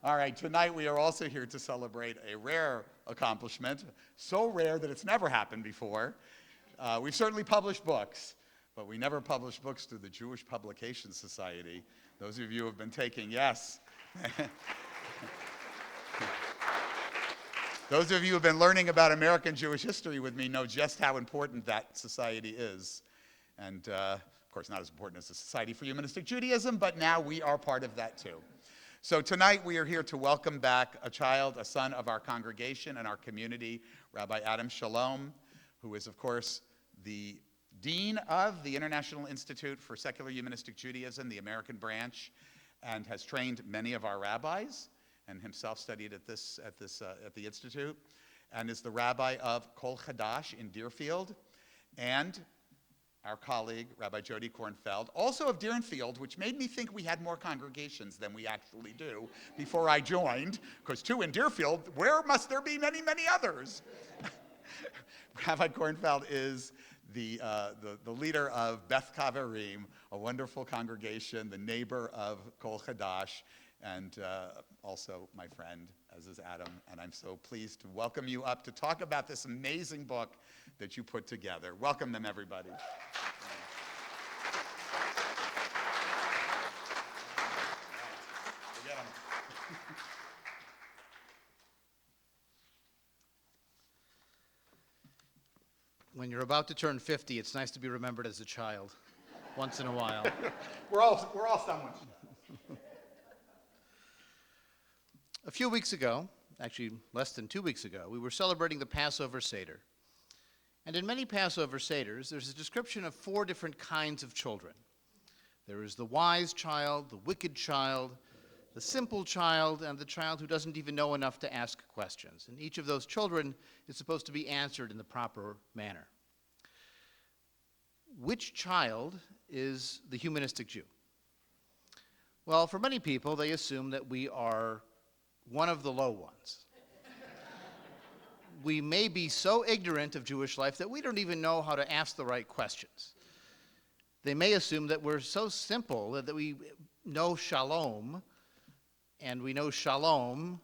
All right, tonight we are also here to celebrate a rare accomplishment, so rare that it's never happened before. We've certainly published books, but we never published books through the Jewish Publication Society. Those of you who have been taking, yes. Those of you who have been learning about American Jewish history with me know just how important that society is. And of course, not as important as the Society for Humanistic Judaism, but now we are part of that too. So tonight we are here to welcome back a son of our congregation and our community, Rabbi Adam Shalom, who is, of course, the dean of the International Institute for Secular Humanistic Judaism, the American branch, and has trained many of our rabbis, and himself studied at the Institute, and is the rabbi of Kol Chadash in Deerfield, and our colleague, Rabbi Jody Kornfeld, also of Deerfield, which made me think we had more congregations than we actually do before I joined, because two in Deerfield, where must there be many, many others? Rabbi Kornfeld is the leader of Beth Kaverim, a wonderful congregation, the neighbor of Kol Chadash, and also my friend, as is Adam. And I'm so pleased to welcome you up to talk about this amazing book that you put together. Welcome them, everybody. When you're about to turn 50, it's nice to be remembered as a child, once in a while. We're all someone. A few weeks ago, actually less than 2 weeks ago, we were celebrating the Passover Seder. And in many Passover Seders, there's a description of 4 different kinds of children. There is the wise child, the wicked child, the simple child, and the child who doesn't even know enough to ask questions. And each of those children is supposed to be answered in the proper manner. Which child is the humanistic Jew? Well, for many people, they assume that we are one of the low ones. We may be so ignorant of Jewish life that we don't even know how to ask the right questions. They may assume that we're so simple that we know shalom, and we know shalom,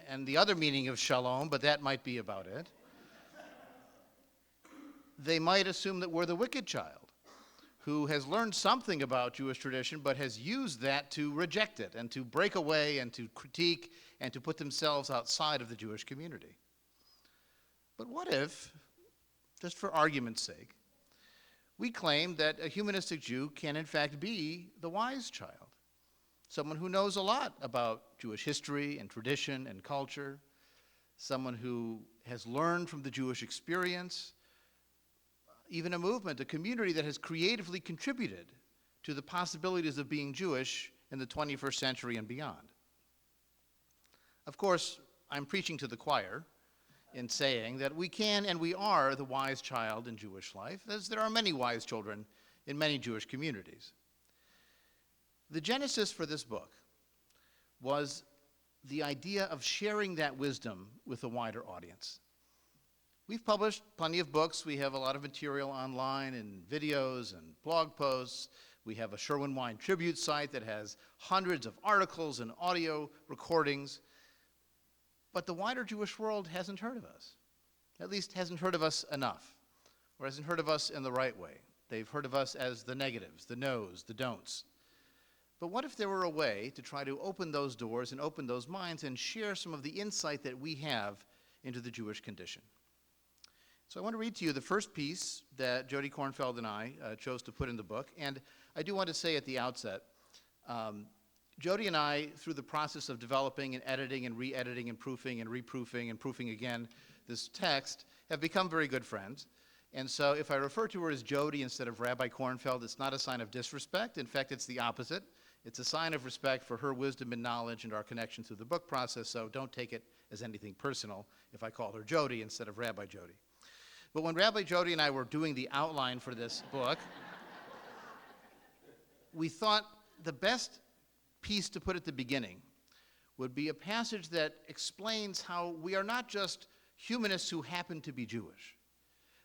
and the other meaning of shalom, but that might be about it. They might assume that we're the wicked child, who has learned something about Jewish tradition, but has used that to reject it, and to break away, and to critique, and to put themselves outside of the Jewish community. But what if, just for argument's sake, we claim that a humanistic Jew can in fact be the wise child? Someone who knows a lot about Jewish history and tradition and culture, someone who has learned from the Jewish experience, even a movement, a community that has creatively contributed to the possibilities of being Jewish in the 21st century and beyond. Of course, I'm preaching to the choir in saying that we can and we are the wise child in Jewish life, as there are many wise children in many Jewish communities. The genesis for this book was the idea of sharing that wisdom with a wider audience. We've published plenty of books. We have a lot of material online and videos and blog posts. We have a Sherwin Wine tribute site that has hundreds of articles and audio recordings. But the wider Jewish world hasn't heard of us. At least hasn't heard of us enough, or hasn't heard of us in the right way. They've heard of us as the negatives, the no's, the don'ts. But what if there were a way to try to open those doors and open those minds and share some of the insight that we have into the Jewish condition? So I want to read to you the first piece that Jody Kornfeld and I chose to put in the book. And I do want to say at the outset, Jody and I, through the process of developing and editing and re-editing and proofing and reproofing and proofing again this text, have become very good friends. And so if I refer to her as Jody instead of Rabbi Kornfeld, it's not a sign of disrespect. In fact, it's the opposite. It's a sign of respect for her wisdom and knowledge and our connection through the book process, so don't take it as anything personal if I call her Jody instead of Rabbi Jody. But when Rabbi Jody and I were doing the outline for this book, we thought the best piece to put at the beginning would be a passage that explains how we are not just humanists who happen to be Jewish,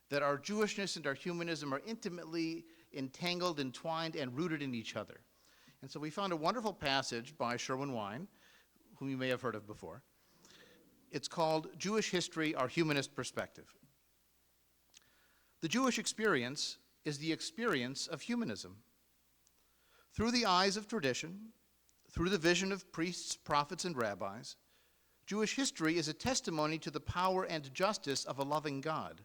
that our Jewishness and our humanism are intimately entangled, entwined, and rooted in each other. And so we found a wonderful passage by Sherwin Wine, whom you may have heard of before. It's called Jewish History, Our Humanist Perspective. The Jewish experience is the experience of humanism. Through the eyes of tradition, through the vision of priests, prophets, and rabbis, Jewish history is a testimony to the power and justice of a loving God.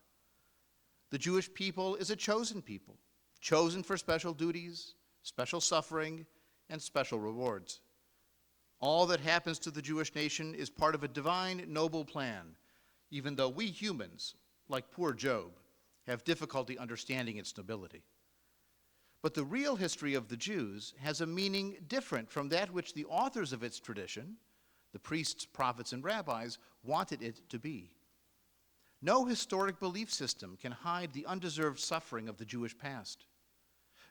The Jewish people is a chosen people, chosen for special duties, special suffering, and special rewards. All that happens to the Jewish nation is part of a divine, noble plan, even though we humans, like poor Job, have difficulty understanding its nobility. But the real history of the Jews has a meaning different from that which the authors of its tradition, the priests, prophets, and rabbis, wanted it to be. No historic belief system can hide the undeserved suffering of the Jewish past.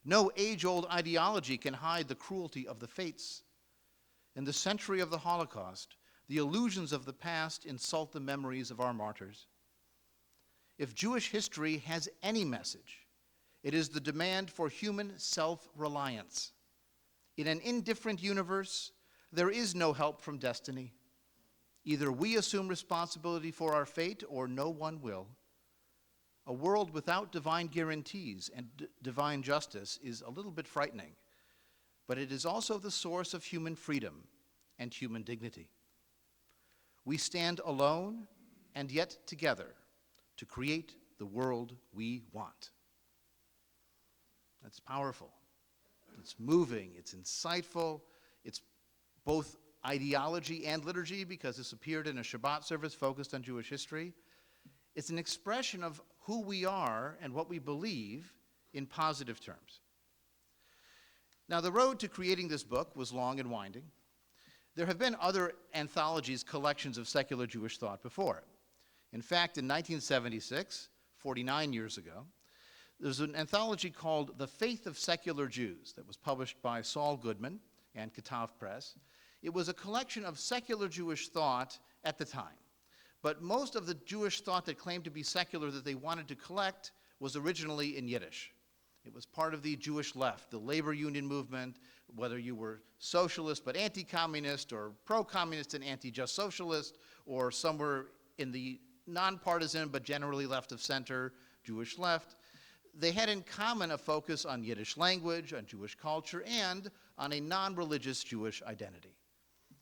No age-old ideology can hide the cruelty of the fates. In the century of the Holocaust, the illusions of the past insult the memories of our martyrs. If Jewish history has any message, it is the demand for human self-reliance. In an indifferent universe, there is no help from destiny. Either we assume responsibility for our fate or no one will. A world without divine guarantees and divine justice is a little bit frightening, but it is also the source of human freedom and human dignity. We stand alone and yet together to create the world we want. That's powerful. It's moving. It's insightful. It's both ideology and liturgy, because this appeared in a Shabbat service focused on Jewish history. It's an expression of who we are and what we believe in positive terms. Now, the road to creating this book was long and winding. There have been other anthologies, collections of secular Jewish thought before. In fact, in 1976, 49 years ago, there was an anthology called The Faith of Secular Jews that was published by Saul Goodman and Contemporary Press. It was a collection of secular Jewish thought at the time. But most of the Jewish thought that claimed to be secular that they wanted to collect was originally in Yiddish. It was part of the Jewish left, the labor union movement, whether you were socialist but anti-communist, or pro-communist and anti-just socialist, or somewhere in the nonpartisan but generally left of center Jewish left. They had in common a focus on Yiddish language, on Jewish culture, and on a non-religious Jewish identity.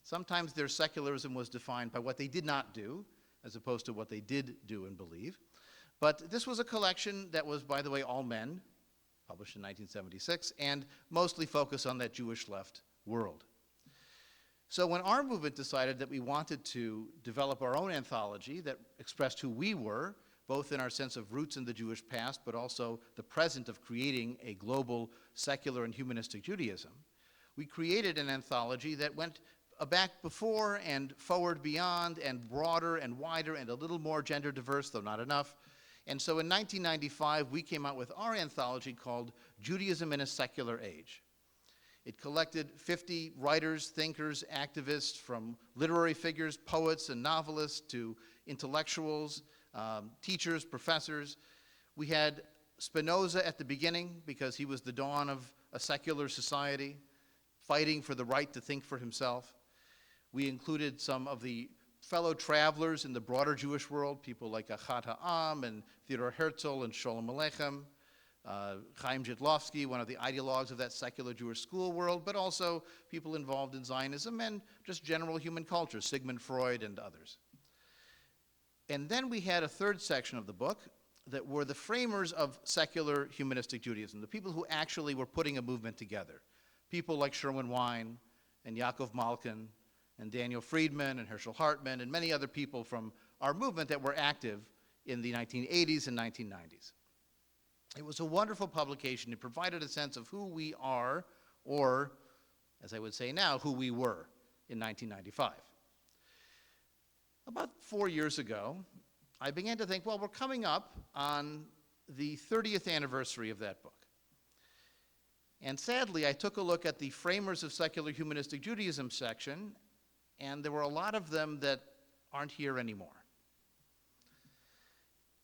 Sometimes their secularism was defined by what they did not do, as opposed to what they did do and believe. But this was a collection that was, by the way, all men, published in 1976, and mostly focused on that Jewish left world. So when our movement decided that we wanted to develop our own anthology that expressed who we were, both in our sense of roots in the Jewish past, but also the present of creating a global secular and humanistic Judaism, we created an anthology that went back before and forward beyond and broader and wider and a little more gender diverse, though not enough. And so in 1995, we came out with our anthology called Judaism in a Secular Age. It collected 50 writers, thinkers, activists, from literary figures, poets and novelists, to intellectuals, teachers, professors. We had Spinoza at the beginning, because he was the dawn of a secular society, fighting for the right to think for himself. We included some of the fellow travelers in the broader Jewish world, people like Achad Ha'am and Theodor Herzl and Sholem Aleichem, Chaim Jitlovsky, one of the ideologues of that secular Jewish school world, but also people involved in Zionism and just general human culture, Sigmund Freud and others. And then we had a third section of the book that were the framers of secular humanistic Judaism, the people who actually were putting a movement together. People like Sherwin Wine and Yaakov Malkin and Daniel Friedman and Herschel Hartman and many other people from our movement that were active in the 1980s and 1990s. It was a wonderful publication. It provided a sense of who we are, or, as I would say now, who we were in 1995. About 4 years ago, I began to think, well, we're coming up on the 30th anniversary of that book. And sadly, I took a look at the Framers of Secular Humanistic Judaism section, and there were a lot of them that aren't here anymore.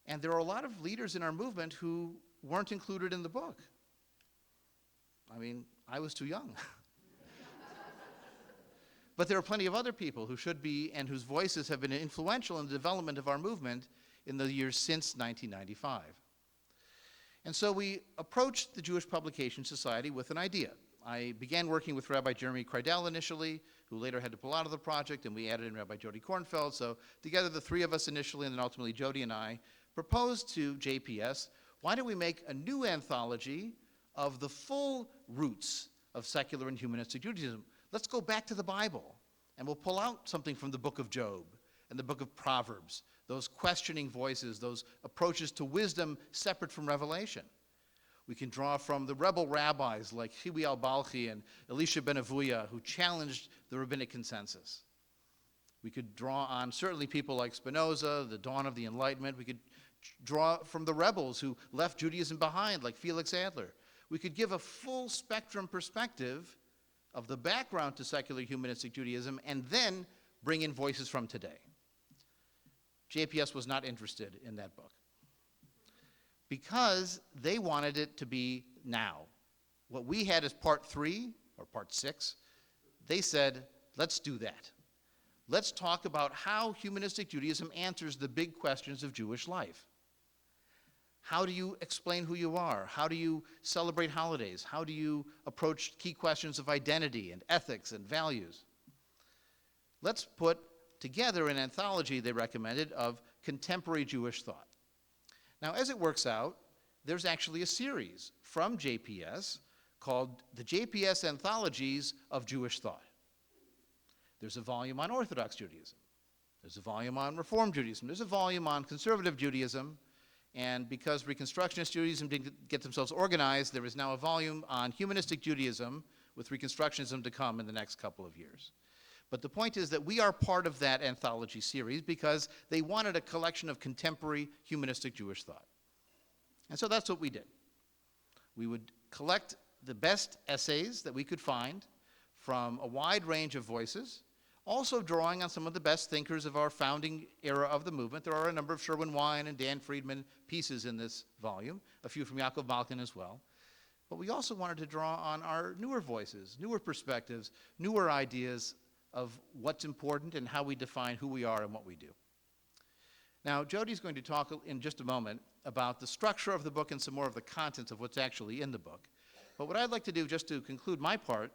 And there are a lot of leaders in our movement who weren't included in the book. I mean, I was too young. But there are plenty of other people who should be and whose voices have been influential in the development of our movement in the years since 1995. And so we approached the Jewish Publication Society with an idea. I began working with Rabbi Jeremy Kreidel initially, who later had to pull out of the project, and we added in Rabbi Jody Kornfeld. So together, the three of us initially, and then ultimately Jody and I, proposed to JPS, why don't we make a new anthology of the full roots of secular and humanistic Judaism? Let's go back to the Bible, and we'll pull out something from the book of Job and the book of Proverbs, those questioning voices, those approaches to wisdom separate from revelation. We can draw from the rebel rabbis like Chibi al-Balchi and Elisha ben Avuya, who challenged the rabbinic consensus. We could draw on certainly people like Spinoza, the dawn of the Enlightenment. We could draw from the rebels who left Judaism behind, like Felix Adler. We could give a full spectrum perspective of the background to secular humanistic Judaism and then bring in voices from today. JPS was not interested in that book because they wanted it to be now. What we had as part 3 or part 6, they said, let's do that. Let's talk about how humanistic Judaism answers the big questions of Jewish life. How do you explain who you are? How do you celebrate holidays? How do you approach key questions of identity and ethics and values? Let's put together an anthology, they recommended, of contemporary Jewish thought. Now, as it works out, there's actually a series from JPS called the JPS Anthologies of Jewish Thought. There's a volume on Orthodox Judaism. There's a volume on Reform Judaism. There's a volume on Conservative Judaism. And because Reconstructionist Judaism didn't get themselves organized, there is now a volume on Humanistic Judaism with Reconstructionism to come in the next couple of years. But the point is that we are part of that anthology series because they wanted a collection of contemporary humanistic Jewish thought. And so that's what we did. We would collect the best essays that we could find from a wide range of voices, also drawing on some of the best thinkers of our founding era of the movement. There are a number of Sherwin Wine and Dan Friedman pieces in this volume, a few from Yaakov Balkin as well. But we also wanted to draw on our newer voices, newer perspectives, newer ideas of what's important and how we define who we are and what we do. Now, Jody's going to talk in just a moment about the structure of the book and some more of the contents of what's actually in the book. But what I'd like to do, just to conclude my part,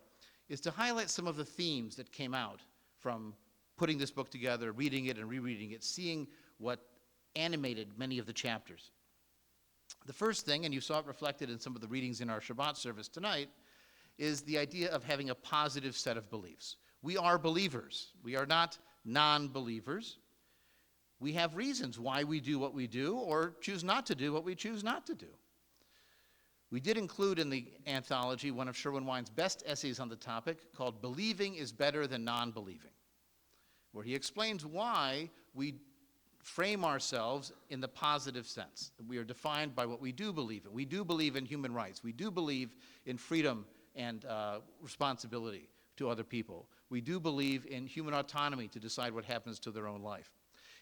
is to highlight some of the themes that came out from putting this book together, reading it and rereading it, seeing what animated many of the chapters. The first thing, and you saw it reflected in some of the readings in our Shabbat service tonight, is the idea of having a positive set of beliefs. We are believers. We are not non-believers. We have reasons why we do what we do or choose not to do what we choose not to do. We did include in the anthology one of Sherwin Wine's best essays on the topic called Believing is Better Than Non-Believing, where he explains why we frame ourselves in the positive sense. We are defined by what we do believe in. We do believe in human rights. We do believe in freedom and responsibility to other people. We do believe in human autonomy to decide what happens to their own life.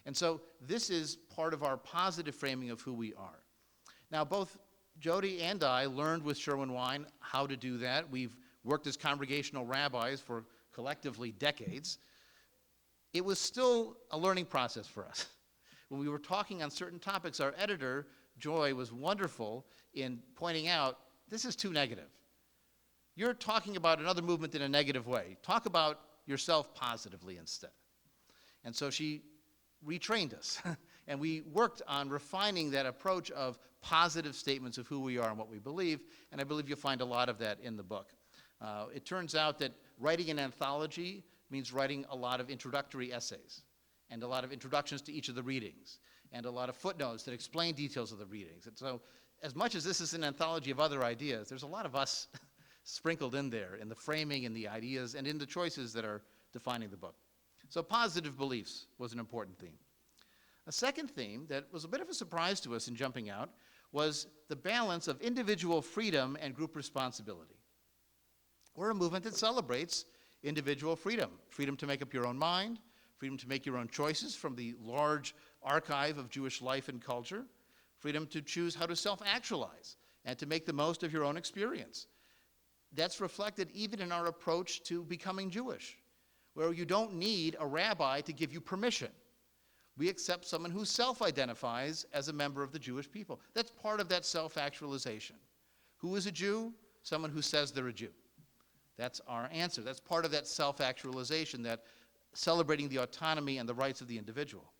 And so this is part of our positive framing of who we are. Now, both Jody and I learned with Sherwin Wine how to do that. We've worked as congregational rabbis for collectively decades. It was still a learning process for us. When we were talking on certain topics, our editor, Joy, was wonderful in pointing out, this is too negative. You're talking about another movement in a negative way. Talk about yourself positively instead. And so she retrained us. And we worked on refining that approach of positive statements of who we are and what we believe. And I believe you'll find a lot of that in the book. It turns out that writing an anthology means writing a lot of introductory essays and a lot of introductions to each of the readings and a lot of footnotes that explain details of the readings. And so as much as this is an anthology of other ideas, there's a lot of us sprinkled in there in the framing and the ideas and in the choices that are defining the book. So positive beliefs was an important theme. A second theme that was a bit of a surprise to us in jumping out was the balance of individual freedom and group responsibility. We're a movement that celebrates individual freedom, freedom to make up your own mind, freedom to make your own choices from the large archive of Jewish life and culture, freedom to choose how to self-actualize and to make the most of your own experience. That's reflected even in our approach to becoming Jewish, where you don't need a rabbi to give you permission. We accept someone who self-identifies as a member of the Jewish people. That's part of that self-actualization. Who is a Jew? Someone who says they're a Jew. That's our answer. That's part of that self-actualization, that celebrating the autonomy and the rights of the individual.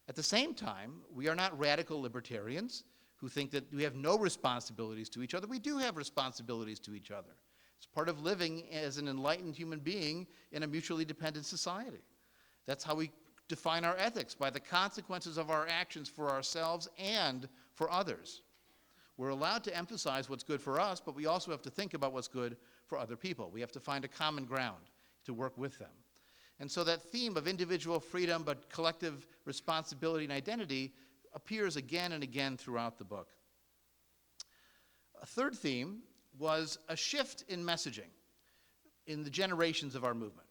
At the same time, we are not radical libertarians who think that we have no responsibilities to each other. We do have responsibilities to each other. It's part of living as an enlightened human being in a mutually dependent society. That's how we define our ethics, by the consequences of our actions for ourselves and for others. We're allowed to emphasize what's good for us, but we also have to think about what's good for other people. We have to find a common ground to work with them. And so that theme of individual freedom but collective responsibility and identity appears again and again throughout the book. A third theme was a shift in messaging in the generations of our movement.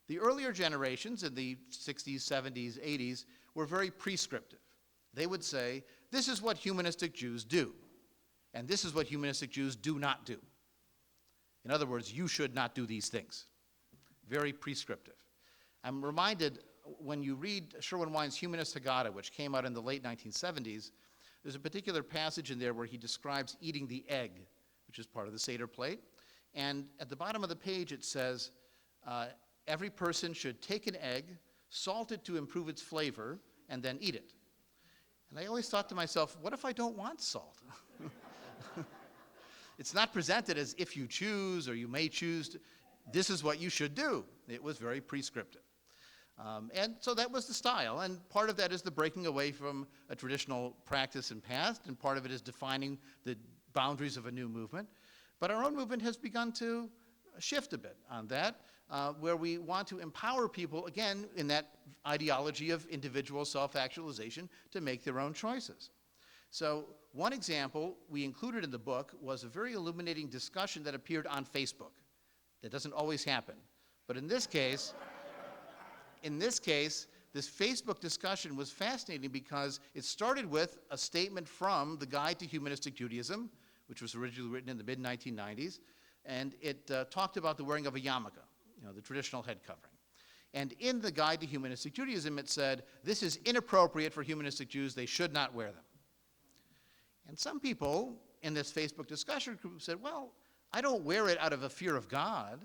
The earlier generations in the 60s, 70s, 80s were very prescriptive. They would say, this is what humanistic Jews do, and this is what humanistic Jews do not do. In other words, you should not do these things. Very prescriptive. I'm reminded, when you read Sherwin-Wine's Humanist Haggadah, which came out in the late 1970s, there's a particular passage in there where he describes eating the egg, which is part of the Seder plate. And at the bottom of the page it says, every person should take an egg, salt it to improve its flavor, and then eat it. And I always thought to myself, what if I don't want salt? It's not presented as if you choose or you may choose. This is what you should do. It was very prescriptive. And so that was the style. And part of that is the breaking away from a traditional practice and past, and part of it is defining the boundaries of a new movement. But our own movement has begun to shift a bit on that, where we want to empower people, again, in that ideology of individual self-actualization, to make their own choices. So one example we included in the book was a very illuminating discussion that appeared on Facebook. That doesn't always happen. But in this case, this Facebook discussion was fascinating because it started with a statement from the Guide to Humanistic Judaism, which was originally written in the mid-1990s, and it talked about the wearing of a yarmulke, the traditional head covering. And in the Guide to Humanistic Judaism, it said, this is inappropriate for humanistic Jews, they should not wear them. And some people in this Facebook discussion group said, well, I don't wear it out of a fear of God.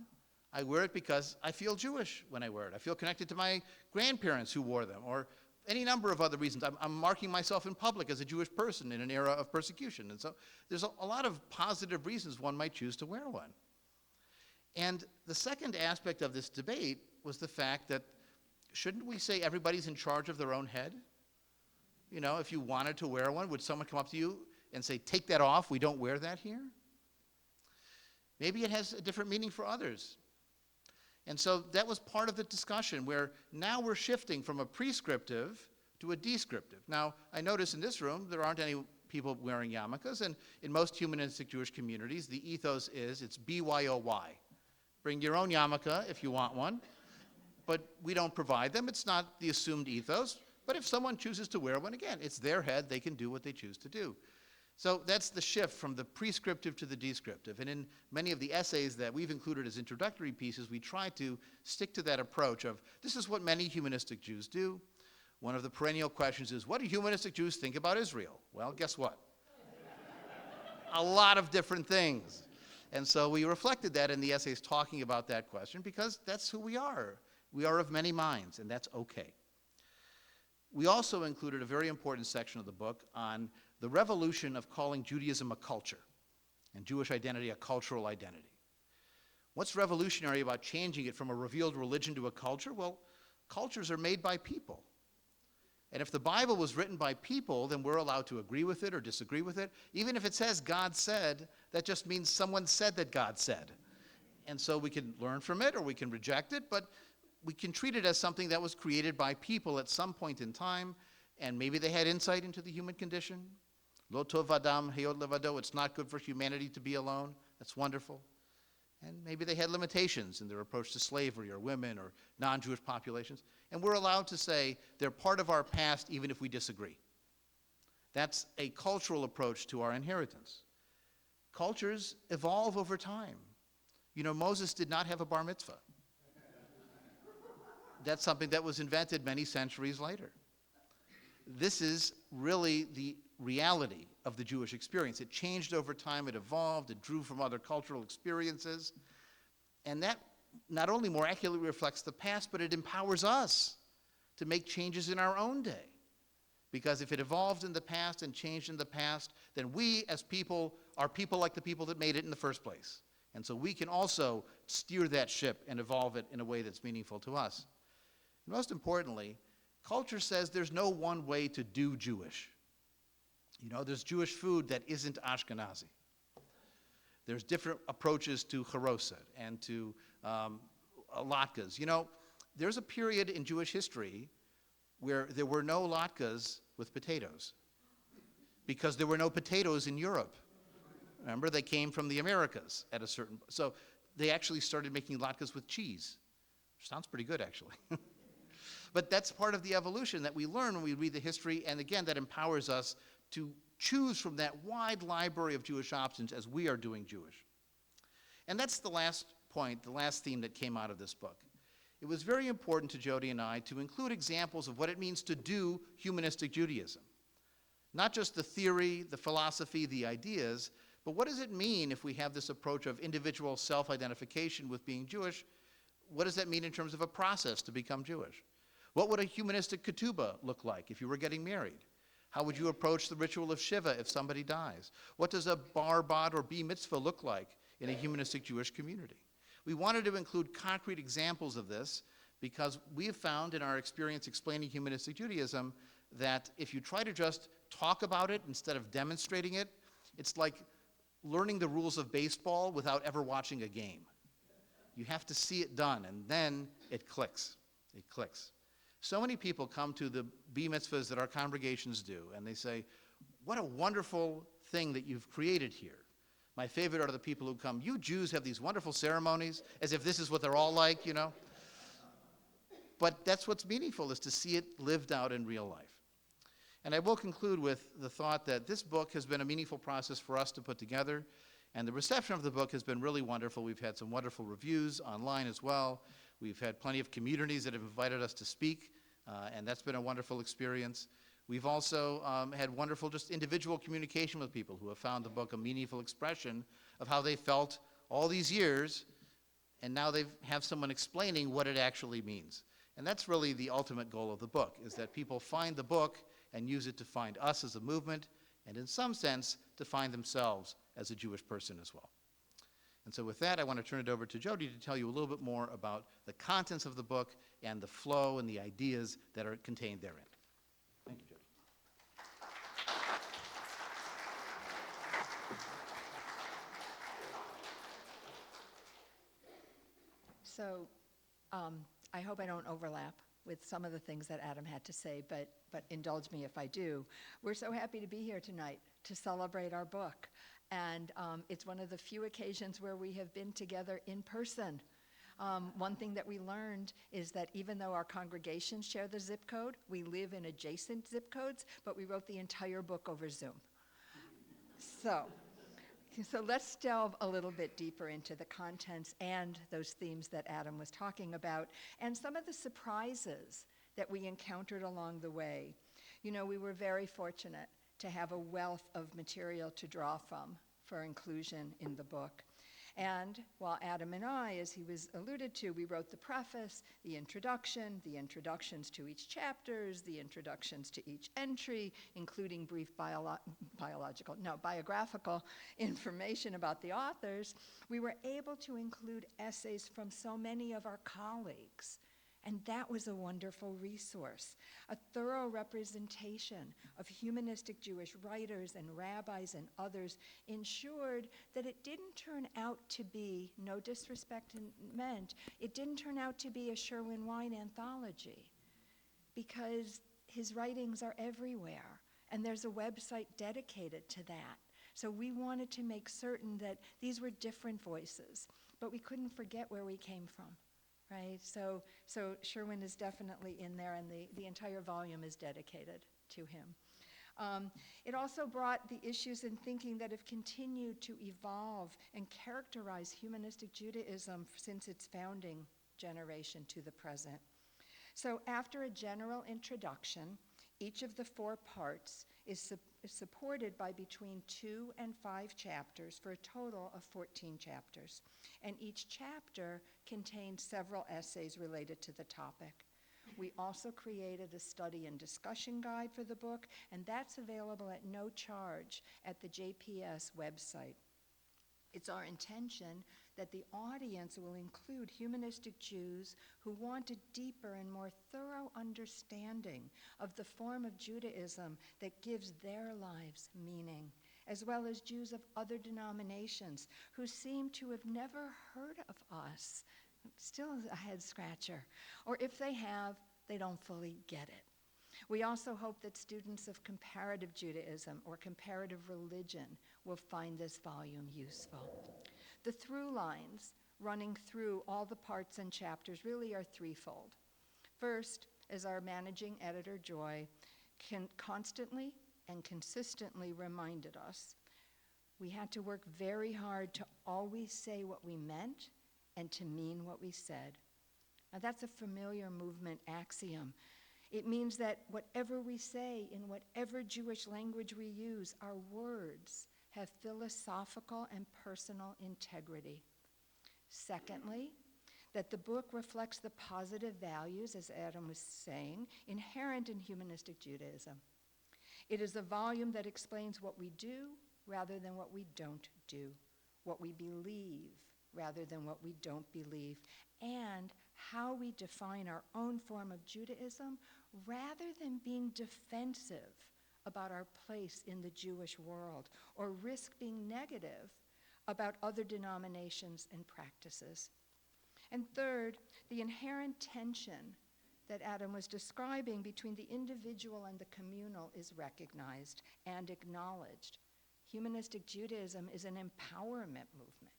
I wear it because I feel Jewish when I wear it. I feel connected to my grandparents who wore them, or any number of other reasons. I'm marking myself in public as a Jewish person in an era of persecution. And so there's a lot of positive reasons one might choose to wear one. And the second aspect of this debate was the fact that shouldn't we say everybody's in charge of their own head? If you wanted to wear one, would someone come up to you and say, take that off, we don't wear that here? Maybe it has a different meaning for others. And so that was part of the discussion, where now we're shifting from a prescriptive to a descriptive. Now, I notice in this room there aren't any people wearing yarmulkes, and in most humanistic Jewish communities, the ethos is it's BYOY. Bring your own yarmulke if you want one, but we don't provide them. It's not the assumed ethos, but if someone chooses to wear one, again, it's their head, they can do what they choose to do. So that's the shift from the prescriptive to the descriptive. And in many of the essays that we've included as introductory pieces, we try to stick to that approach of, this is what many humanistic Jews do. One of the perennial questions is, what do humanistic Jews think about Israel? Well, guess what? A lot of different things. And so we reflected that in the essays talking about that question, because that's who we are. We are of many minds, and that's okay. We also included a very important section of the book on the revolution of calling Judaism a culture and Jewish identity a cultural identity. What's revolutionary about changing it from a revealed religion to a culture? Well, cultures are made by people. And if the Bible was written by people, then we're allowed to agree with it or disagree with it. Even if it says God said, that just means someone said that God said. And so we can learn from it or we can reject it, but we can treat it as something that was created by people at some point in time, and maybe they had insight into the human condition. Lo tov adam heyod levado, it's not good for humanity to be alone. That's wonderful. And maybe they had limitations in their approach to slavery or women or non-Jewish populations. And we're allowed to say they're part of our past even if we disagree. That's a cultural approach to our inheritance. Cultures evolve over time. Moses did not have a bar mitzvah. that's something that was invented many centuries later. This is really the reality of the Jewish experience. It changed over time, it evolved, it drew from other cultural experiences, and that not only more accurately reflects the past, but it empowers us to make changes in our own day. Because if it evolved in the past and changed in the past, then we as people are people like the people that made it in the first place. And so we can also steer that ship and evolve it in a way that's meaningful to us. And most importantly, culture says there's no one way to do Jewish. You know, there's Jewish food that isn't Ashkenazi. There's different approaches to charoset and to latkes. You know, there's a period in Jewish history where there were no latkes with potatoes because there were no potatoes in Europe. Remember, they came from the Americas at a certain, so they actually started making latkes with cheese. Sounds pretty good, actually. But that's part of the evolution that we learn when we read the history, and again, that empowers us to choose from that wide library of Jewish options as we are doing Jewish. And that's the last point, the last theme that came out of this book. It was very important to Jody and I to include examples of what it means to do humanistic Judaism. Not just the theory, the philosophy, the ideas, but what does it mean if we have this approach of individual self-identification with being Jewish? What does that mean in terms of a process to become Jewish? What would a humanistic ketubah look like if you were getting married? How would you approach the ritual of Shiva if somebody dies? What does a bar, bat, or b mitzvah look like in a humanistic Jewish community? We wanted to include concrete examples of this because we have found in our experience explaining humanistic Judaism that if you try to just talk about it instead of demonstrating it, it's like learning the rules of baseball without ever watching a game. You have to see it done, and then it clicks. It clicks. So many people come to the b mitzvahs that our congregations do, and they say, what a wonderful thing that you've created here. My favorite are the people who come, you Jews have these wonderful ceremonies, as if this is what they're all like, you know. But that's what's meaningful, is to see it lived out in real life. And I will conclude with the thought that this book has been a meaningful process for us to put together, and the reception of the book has been really wonderful. We've had some wonderful reviews online as well. We've had plenty of communities that have invited us to speak, and that's been a wonderful experience. We've also had wonderful just individual communication with people who have found the book a meaningful expression of how they felt all these years, and now they have someone explaining what it actually means. And that's really the ultimate goal of the book, is that people find the book and use it to find us as a movement, and in some sense, to find themselves as a Jewish person as well. And so with that, I want to turn it over to Jody to tell you a little bit more about the contents of the book and the flow and the ideas that are contained therein. Thank you, Jody. So I hope I don't overlap with some of the things that Adam had to say, but indulge me if I do. We're so happy to be here tonight to celebrate our book. And it's one of the few occasions where we have been together in person. One thing that we learned is that even though our congregations share the zip code, we live in adjacent zip codes, but we wrote the entire book over Zoom. So let's delve a little bit deeper into the contents and those themes that Adam was talking about, and some of the surprises that we encountered along the way. You know, we were very fortunate to have a wealth of material to draw from for inclusion in the book. And while Adam and I, as he was alluded to, we wrote the preface, the introductions to each chapters, the introductions to each entry, including brief biographical information about the authors, we were able to include essays from so many of our colleagues. And that was a wonderful resource. A thorough representation of humanistic Jewish writers and rabbis and others ensured that it didn't turn out to be, no disrespect meant, it didn't turn out to be a Sherwin Wine anthology, because his writings are everywhere, and there's a website dedicated to that. So we wanted to make certain that these were different voices, but we couldn't forget where we came from. Right, so Sherwin is definitely in there, and the entire volume is dedicated to him. It also brought the issues in thinking that have continued to evolve and characterize humanistic Judaism since its founding generation to the present. So after a general introduction, each of the 4 parts is supported by between 2 and 5 chapters for a total of 14 chapters. And each chapter contains several essays related to the topic. We also created a study and discussion guide for the book, and that's available at no charge at the JPS website. It's our intention that the audience will include humanistic Jews who want a deeper and more thorough understanding of the form of Judaism that gives their lives meaning, as well as Jews of other denominations who seem to have never heard of us. Still a head scratcher. Or if they have, they don't fully get it. We also hope that students of comparative Judaism or comparative religion will find this volume useful. The through lines running through all the parts and chapters really are threefold. First, as our managing editor, Joy, constantly and consistently reminded us, we had to work very hard to always say what we meant and to mean what we said. Now that's a familiar movement axiom. It means that whatever we say in whatever Jewish language we use, our words have philosophical and personal integrity. Secondly, that the book reflects the positive values, as Adam was saying, inherent in humanistic Judaism. It is a volume that explains what we do rather than what we don't do, what we believe rather than what we don't believe, and how we define our own form of Judaism rather than being defensive about our place in the Jewish world or risk being negative about other denominations and practices. And third, the inherent tension that Adam was describing between the individual and the communal is recognized and acknowledged. Humanistic Judaism is an empowerment movement.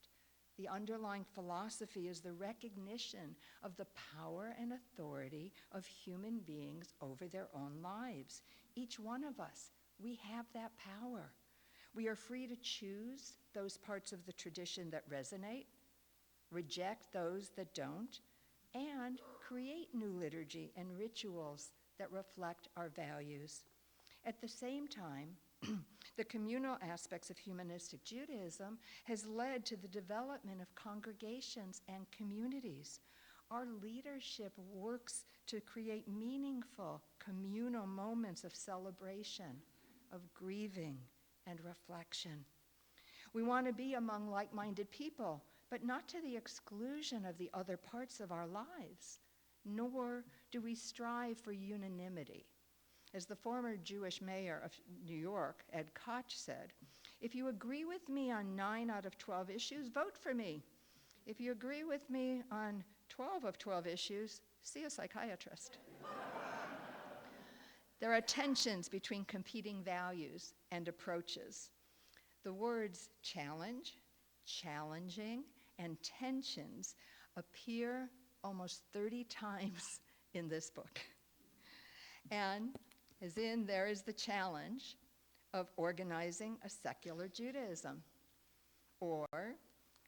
The underlying philosophy is the recognition of the power and authority of human beings over their own lives. Each one of us, we have that power. We are free to choose those parts of the tradition that resonate, reject those that don't, and create new liturgy and rituals that reflect our values. At the same time, the communal aspects of humanistic Judaism has led to the development of congregations and communities. Our leadership works to create meaningful communal moments of celebration, of grieving, and reflection. We want to be among like-minded people, but not to the exclusion of the other parts of our lives, nor do we strive for unanimity. As the former Jewish mayor of New York, Ed Koch, said, if you agree with me on 9 out of 12 issues, vote for me. If you agree with me on 12 of 12 issues, see a psychiatrist. There are tensions between competing values and approaches. The words challenge, challenging, and tensions appear almost 30 times in this book. And as in, there is the challenge of organizing a secular Judaism, or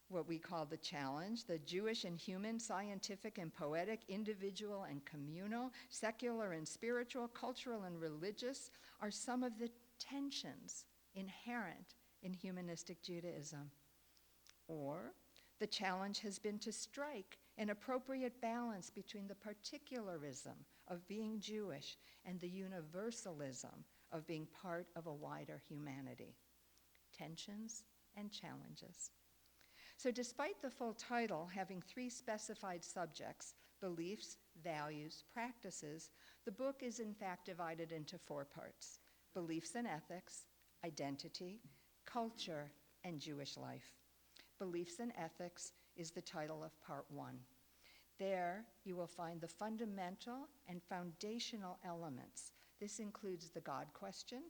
what we call the challenge, the Jewish and human, scientific and poetic, individual and communal, secular and spiritual, cultural and religious, are some of the tensions inherent in humanistic Judaism. Or the challenge has been to strike an appropriate balance between the particularism of being Jewish and the universalism of being part of a wider humanity. Tensions and challenges. So despite the full title having 3 specified subjects, beliefs, values, practices, the book is in fact divided into 4 parts: beliefs and ethics, identity, culture, and Jewish life. Beliefs and ethics is the title of part 1. There, you will find the fundamental and foundational elements. This includes the God question,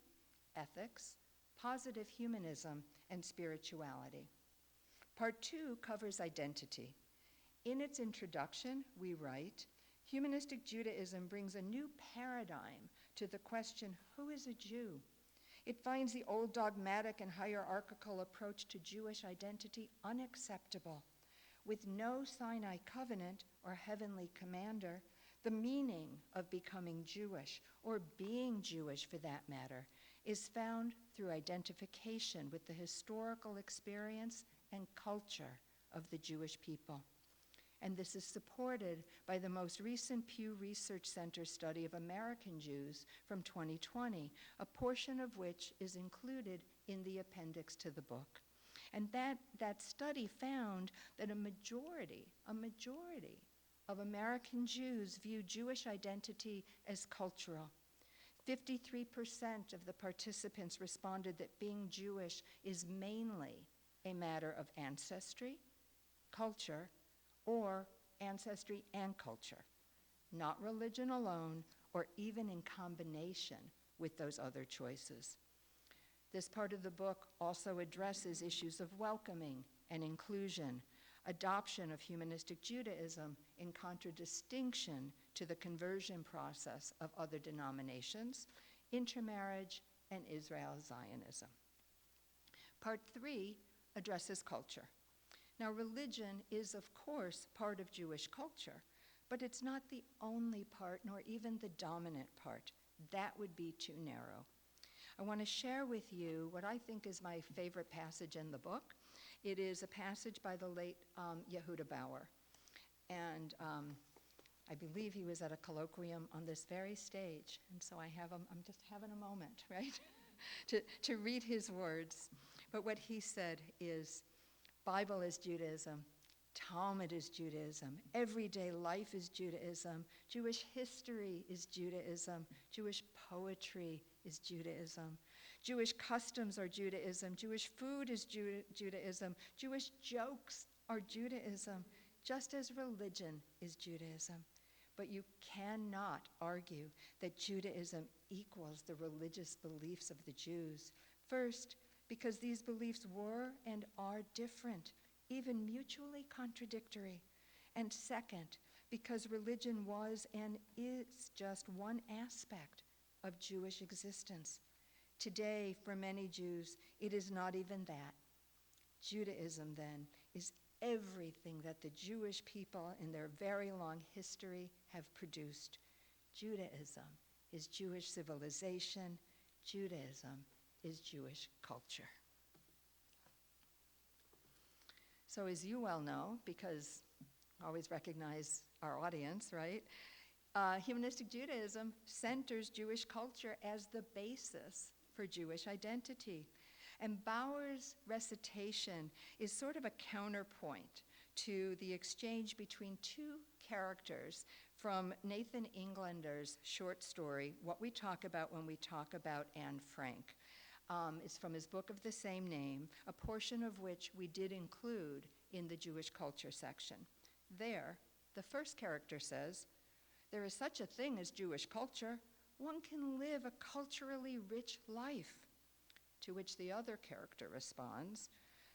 ethics, positive humanism, and spirituality. Part 2 covers identity. In its introduction, we write, humanistic Judaism brings a new paradigm to the question, who is a Jew? It finds the old dogmatic and hierarchical approach to Jewish identity unacceptable. With no Sinai covenant or heavenly commander, The meaning of becoming Jewish, or being Jewish for that matter, is found through identification with the historical experience and culture of the Jewish people. And this is supported by the most recent Pew Research Center study of American Jews from 2020, a portion of which is included in the appendix to the book. And that study found that a majority of American Jews view Jewish identity as cultural. 53% of the participants responded that being Jewish is mainly a matter of ancestry, culture, or ancestry and culture, not religion alone or even in combination with those other choices. This part of the book also addresses issues of welcoming and inclusion, adoption of humanistic Judaism in contradistinction to the conversion process of other denominations, intermarriage, and Israel Zionism. Part 3 addresses culture. Now, religion is, of course, part of Jewish culture, but it's not the only part, nor even the dominant part. That would be too narrow. I want to share with you what I think is my favorite passage in the book. It is a passage by the late Yehuda Bauer. And I believe he was at a colloquium on this very stage. And so I'm just having a moment, right, to read his words. But what he said is, Bible is Judaism, Talmud is Judaism, everyday life is Judaism, Jewish history is Judaism, Jewish poetry is Judaism, Jewish customs are Judaism, Jewish food is Judaism, Jewish jokes are Judaism, just as religion is Judaism. But you cannot argue that Judaism equals the religious beliefs of the Jews. First, because these beliefs were and are different, even mutually contradictory. And second, because religion was and is just one aspect of Jewish existence. Today, for many Jews, it is not even that. Judaism, then, is everything that the Jewish people in their very long history have produced. Judaism is Jewish civilization. Judaism is Jewish culture. So as you well know, because I always recognize our audience, right? Humanistic Judaism centers Jewish culture as the basis for Jewish identity. And Bauer's recitation is sort of a counterpoint to the exchange between two characters from Nathan Englander's short story, What We Talk About When We Talk About Anne Frank. It's from his book of the same name, a portion of which we did include in the Jewish culture section. There, the first character says, "There is such a thing as Jewish culture. One can live a culturally rich life." To which the other character responds,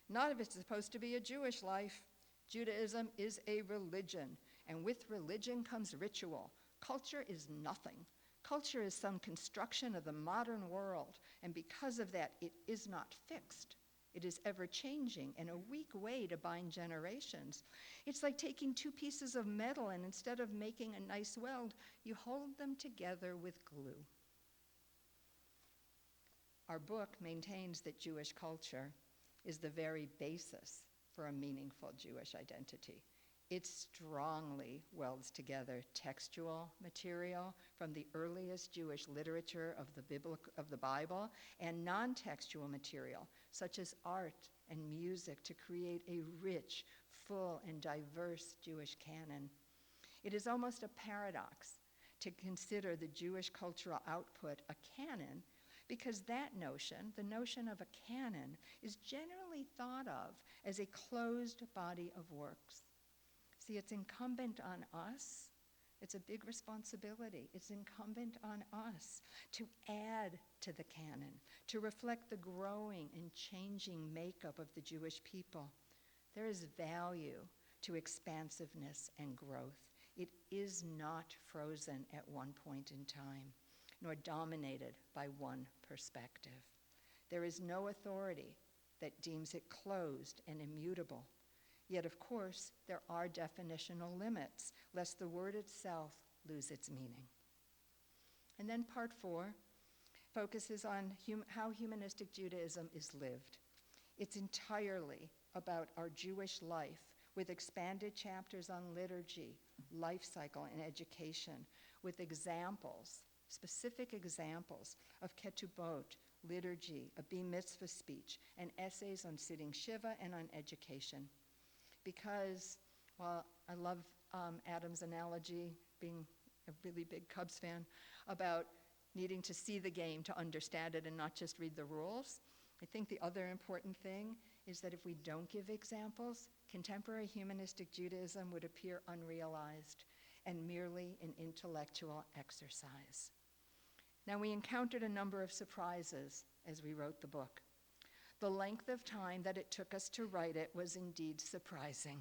"Not if it's supposed to be a Jewish life. Judaism is a religion, and with religion comes ritual. Culture is nothing. Culture is some construction of the modern world, and because of that, it is not fixed. It is ever-changing and a weak way to bind generations. It's like taking two pieces of metal, and instead of making a nice weld, you hold them together with glue." Our book maintains that Jewish culture is the very basis for a meaningful Jewish identity. It strongly welds together textual material from the earliest Jewish literature of the Bible and non-textual material, such as art and music, to create a rich, full, and diverse Jewish canon. It is almost a paradox to consider the Jewish cultural output a canon, because that notion, the notion of a canon, is generally thought of as a closed body of works. See, it's incumbent on us. It's a big responsibility. It's incumbent on us to add to the canon, to reflect the growing and changing makeup of the Jewish people. There is value to expansiveness and growth. It is not frozen at one point in time, nor dominated by one perspective. There is no authority that deems it closed and immutable. Yet, of course, there are definitional limits, lest the word itself lose its meaning. And then part 4 focuses on how humanistic Judaism is lived. It's entirely about our Jewish life, with expanded chapters on liturgy, life cycle, and education, with examples, specific examples of ketubot, liturgy, a bar mitzvah speech, and essays on sitting Shiva and on education. Because, well, I love Adam's analogy, being a really big Cubs fan, about needing to see the game to understand it and not just read the rules. I think the other important thing is that if we don't give examples, contemporary humanistic Judaism would appear unrealized and merely an intellectual exercise. Now, we encountered a number of surprises as we wrote the book. The length of time that it took us to write it was indeed surprising.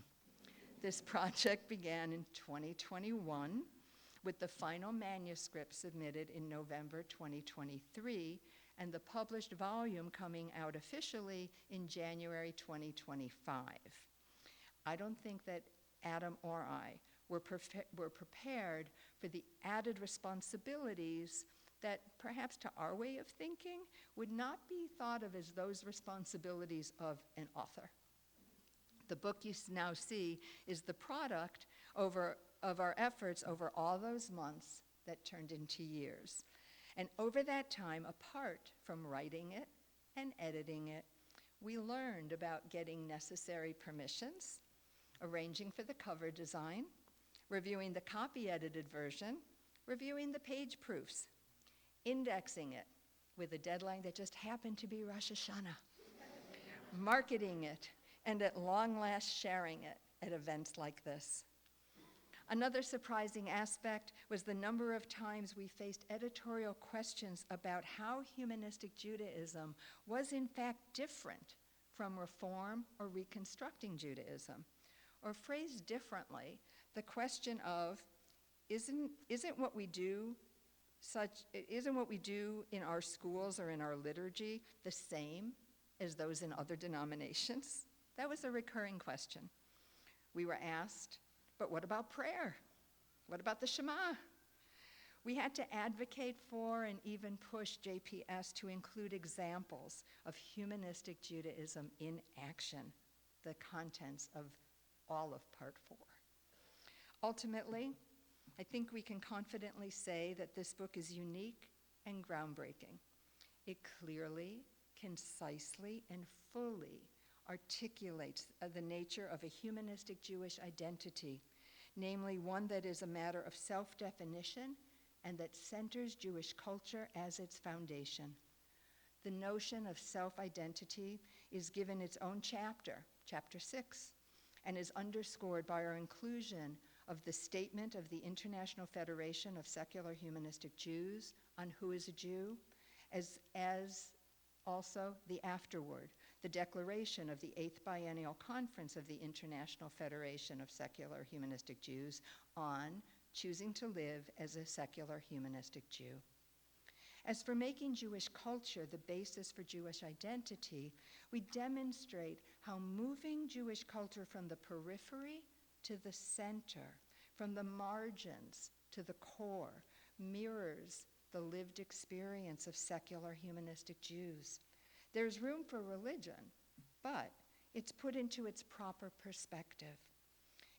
This project began in 2021, with the final manuscript submitted in November 2023, and the published volume coming out officially in January 2025. I don't think that Adam or I were prepared for the added responsibilities that perhaps to our way of thinking would not be thought of as those responsibilities of an author. The book you now see is the product of our efforts over all those months that turned into years. And over that time, apart from writing it and editing it, we learned about getting necessary permissions, arranging for the cover design, reviewing the copy-edited version, reviewing the page proofs, indexing it with a deadline that just happened to be Rosh Hashanah, marketing it, and at long last sharing it at events like this. Another surprising aspect was the number of times we faced editorial questions about how humanistic Judaism was in fact different from Reform or Reconstructing Judaism. Or phrased differently, the question of, isn't what we do in our schools or in our liturgy the same as those in other denominations? That was a recurring question. We were asked, but what about prayer? What about the Shema? We had to advocate for and even push JPS to include examples of humanistic Judaism in action, the contents of all of part 4. Ultimately, I think we can confidently say that this book is unique and groundbreaking. It clearly, concisely, and fully articulates the nature of a humanistic Jewish identity, namely one that is a matter of self-definition and that centers Jewish culture as its foundation. The notion of self-identity is given its own chapter, chapter 6, and is underscored by our inclusion of the statement of the International Federation of Secular Humanistic Jews on who is a Jew, as also the afterword, the declaration of the 8th Biennial Conference of the International Federation of Secular Humanistic Jews on choosing to live as a secular humanistic Jew. As for making Jewish culture the basis for Jewish identity, we demonstrate how moving Jewish culture from the periphery to the center, from the margins to the core, mirrors the lived experience of secular humanistic Jews. There's room for religion, but it's put into its proper perspective.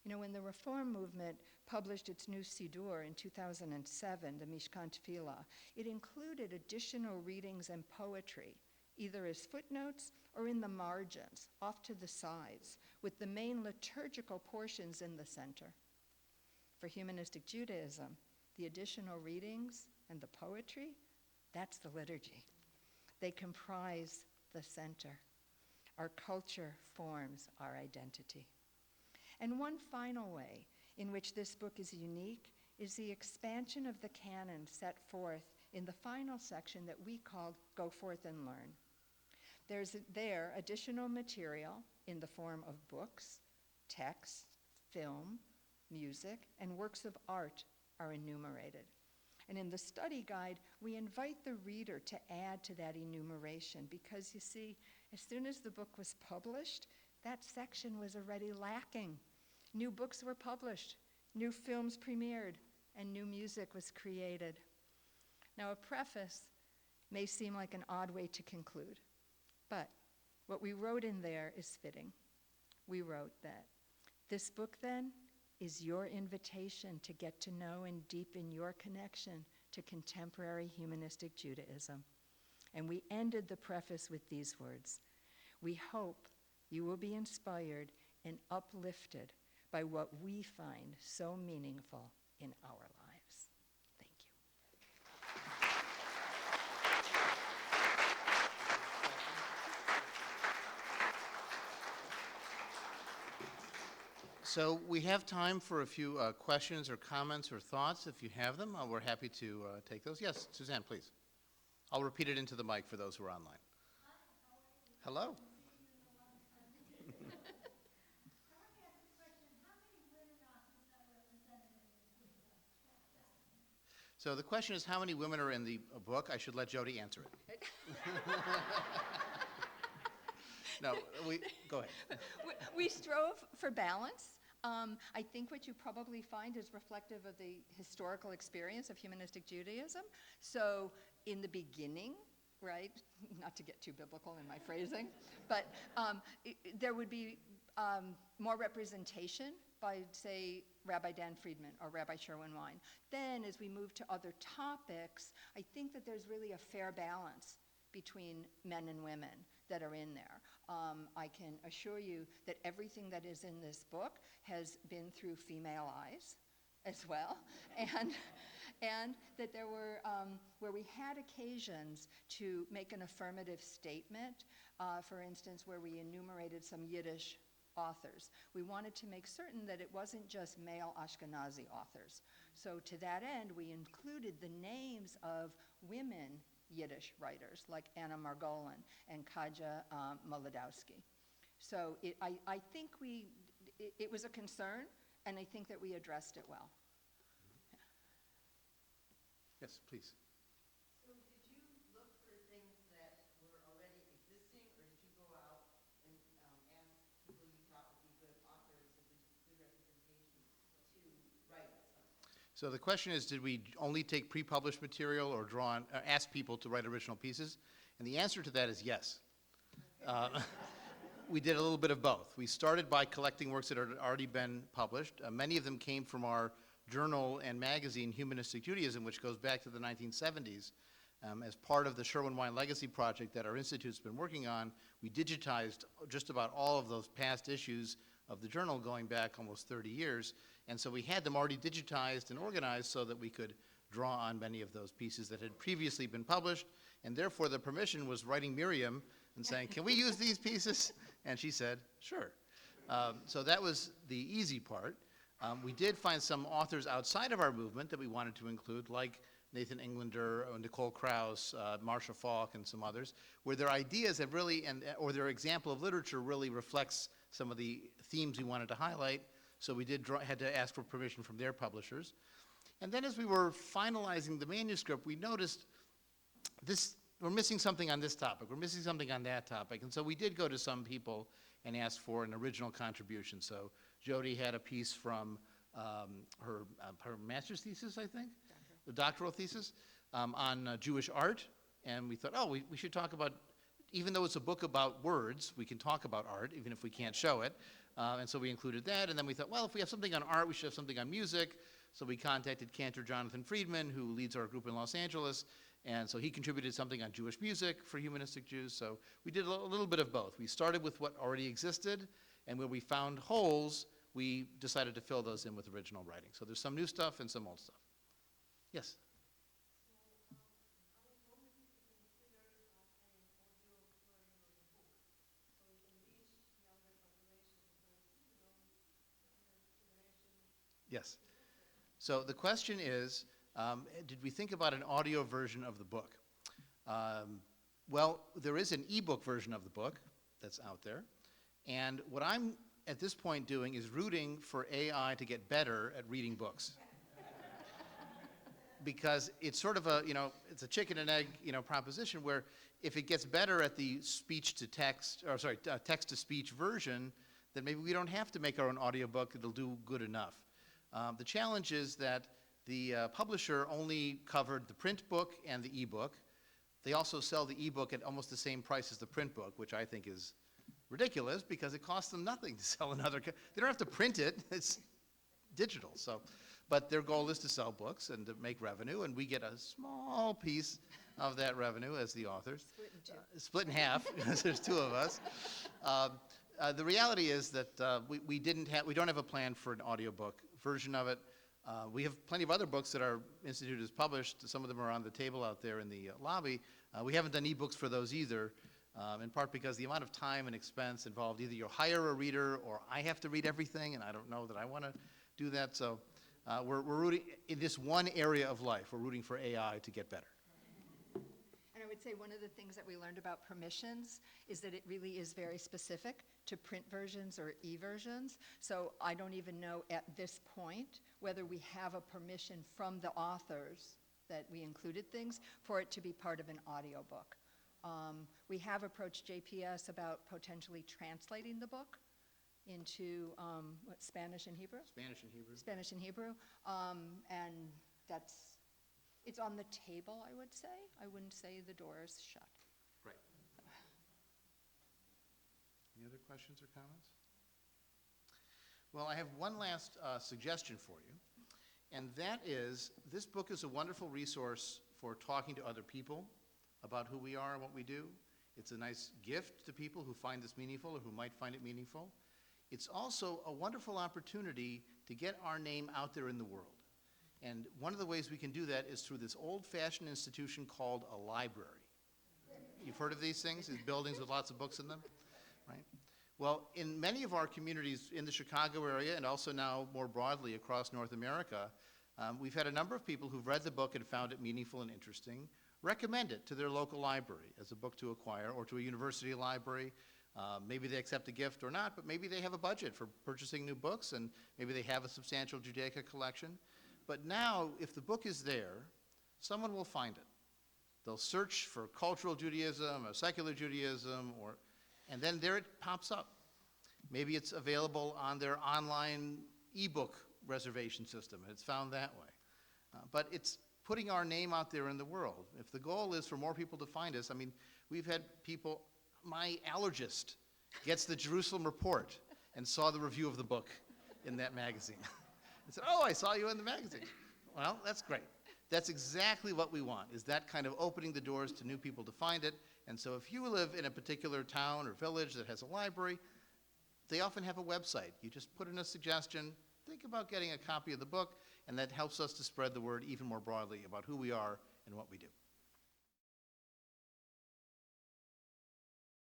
You know, when the Reform movement published its new Siddur in 2007, the Mishkan Tefillah, it included additional readings and poetry, either as footnotes or in the margins, off to the sides, with the main liturgical portions in the center. For humanistic Judaism, the additional readings and the poetry, that's the liturgy. They comprise the center. Our culture forms our identity. And one final way in which this book is unique is the expansion of the canon set forth in the final section that we called Go Forth and Learn. There's there additional material in the form of books, texts, film, music, and works of art are enumerated. And in the study guide, we invite the reader to add to that enumeration because, you see, as soon as the book was published, that section was already lacking. New books were published, new films premiered, and new music was created. Now, a preface may seem like an odd way to conclude, but what we wrote in there is fitting. We wrote that this book, then, is your invitation to get to know and deepen your connection to contemporary humanistic Judaism. And we ended the preface with these words: we hope you will be inspired and uplifted by what we find so meaningful in our lives. Thank you. So we have time for a few questions or comments or thoughts. If you have them, we're happy to take those. Yes, Suzanne, please. I'll repeat it into the mic for those who are online. Hello. So the question is, how many women are in the book? I should let Jody answer it. No, go ahead. We strove for balance. I think what you probably find is reflective of the historical experience of humanistic Judaism. So in the beginning, right, not to get too biblical in my phrasing, but there would be more representation by, say, Rabbi Dan Friedman or Rabbi Sherwin Wine. Then as we move to other topics, I think that there's really a fair balance between men and women that are in there. I can assure you that everything that is in this book has been through female eyes as well, and that there were, where we had occasions to make an affirmative statement, for instance, where we enumerated some Yiddish authors. We wanted to make certain that it wasn't just male Ashkenazi authors. So to that end, we included the names of women Yiddish writers like Anna Margolin and Kaja Molodowski. So I think it was a concern, and I think that we addressed it well. Yes, please. So did you look for things that were already existing, or did you go out and ask people you thought would be good authors and good representation to write something? So the question is, did we only take pre-published material or ask people to write original pieces? And the answer to that is yes. We did a little bit of both. We started by collecting works that had already been published. Many of them came from our journal and magazine, Humanistic Judaism, which goes back to the 1970s. As part of the Sherwin-Wine Legacy project that our institute's been working on, we digitized just about all of those past issues of the journal going back almost 30 years. And so we had them already digitized and organized so that we could draw on many of those pieces that had previously been published. And therefore, the permission was writing Miriam and saying, can we use these pieces? And she said, sure. So that was the easy part. We did find some authors outside of our movement that we wanted to include, like Nathan Englander, Nicole Krauss, Marcia Falk, and some others, where their ideas have really, or their example of literature really reflects some of the themes we wanted to highlight. So we had to ask for permission from their publishers. And then as we were finalizing the manuscript, we noticed we're missing something on this topic, we're missing something on that topic. And so we did go to some people and ask for an original contribution. So Jody had a piece from her master's thesis, I think, the doctoral thesis, on Jewish art. And we thought, oh, we should talk about, even though it's a book about words, we can talk about art, even if we can't show it. And so we included that. And then we thought, well, if we have something on art, we should have something on music. So we contacted Cantor Jonathan Friedman, who leads our group in Los Angeles. And so he contributed something on Jewish music for humanistic Jews. So we did a little bit of both. We started with what already existed, and where we found holes, we decided to fill those in with original writing. So there's some new stuff and some old stuff. Yes? Yes. So the question is, did we think about an audio version of the book? Well, there is an ebook version of the book that's out there. And what I'm, at this point, doing is rooting for AI to get better at reading books. Because it's sort of a, it's a chicken and egg, proposition where if it gets better at the speech-to-text, or sorry, text-to-speech version, then maybe we don't have to make our own audiobook. It'll do good enough. The challenge is that The publisher only covered the print book and the ebook. They also sell the ebook at almost the same price as the print book, which I think is ridiculous because it costs them nothing to sell another. They don't have to print it. It's digital. So, but their goal is to sell books and to make revenue, and we get a small piece of that revenue as the authors. Split in two. Split in half because there's two of us. The reality is that we don't have a plan for an audiobook version of it. We have plenty of other books that our institute has published. Some of them are on the table out there in the lobby. We haven't done ebooks for those either, in part because the amount of time and expense involved, either you hire a reader or I have to read everything, and I don't know that I want to do that. So we're rooting, in this one area of life, we're rooting for AI to get better. And I would say one of the things that we learned about permissions is that it really is very specific to print versions or e-versions. So I don't even know at this point whether we have a permission from the authors that we included things for it to be part of an audiobook. We have approached JPS about potentially translating the book into Spanish and Hebrew? Spanish and Hebrew. Spanish and Hebrew. And it's on the table, I would say. I wouldn't say the door is shut. Right. Any other questions or comments? Well, I have one last suggestion for you, and that is this book is a wonderful resource for talking to other people about who we are and what we do. It's a nice gift to people who find this meaningful or who might find it meaningful. It's also a wonderful opportunity to get our name out there in the world. And one of the ways we can do that is through this old-fashioned institution called a library. You've heard of these things, these buildings with lots of books in them, right? Well, in many of our communities in the Chicago area and also now more broadly across North America, we've had a number of people who've read the book and found it meaningful and interesting, recommend it to their local library as a book to acquire or to a university library. Maybe they accept a gift or not, but maybe they have a budget for purchasing new books and maybe they have a substantial Judaica collection. But now, if the book is there, someone will find it. They'll search for cultural Judaism or secular Judaism, and then there it pops up. Maybe it's available on their online ebook reservation system, and it's found that way. But it's putting our name out there in the world. If the goal is for more people to find us, I mean, we've had people, my allergist gets the Jerusalem Report and saw the review of the book in that magazine. And said, oh, I saw you in the magazine. Well, that's great. That's exactly what we want, is that kind of opening the doors to new people to find it. And so if you live in a particular town or village that has a library, they often have a website. You just put in a suggestion, think about getting a copy of the book, and that helps us to spread the word even more broadly about who we are and what we do.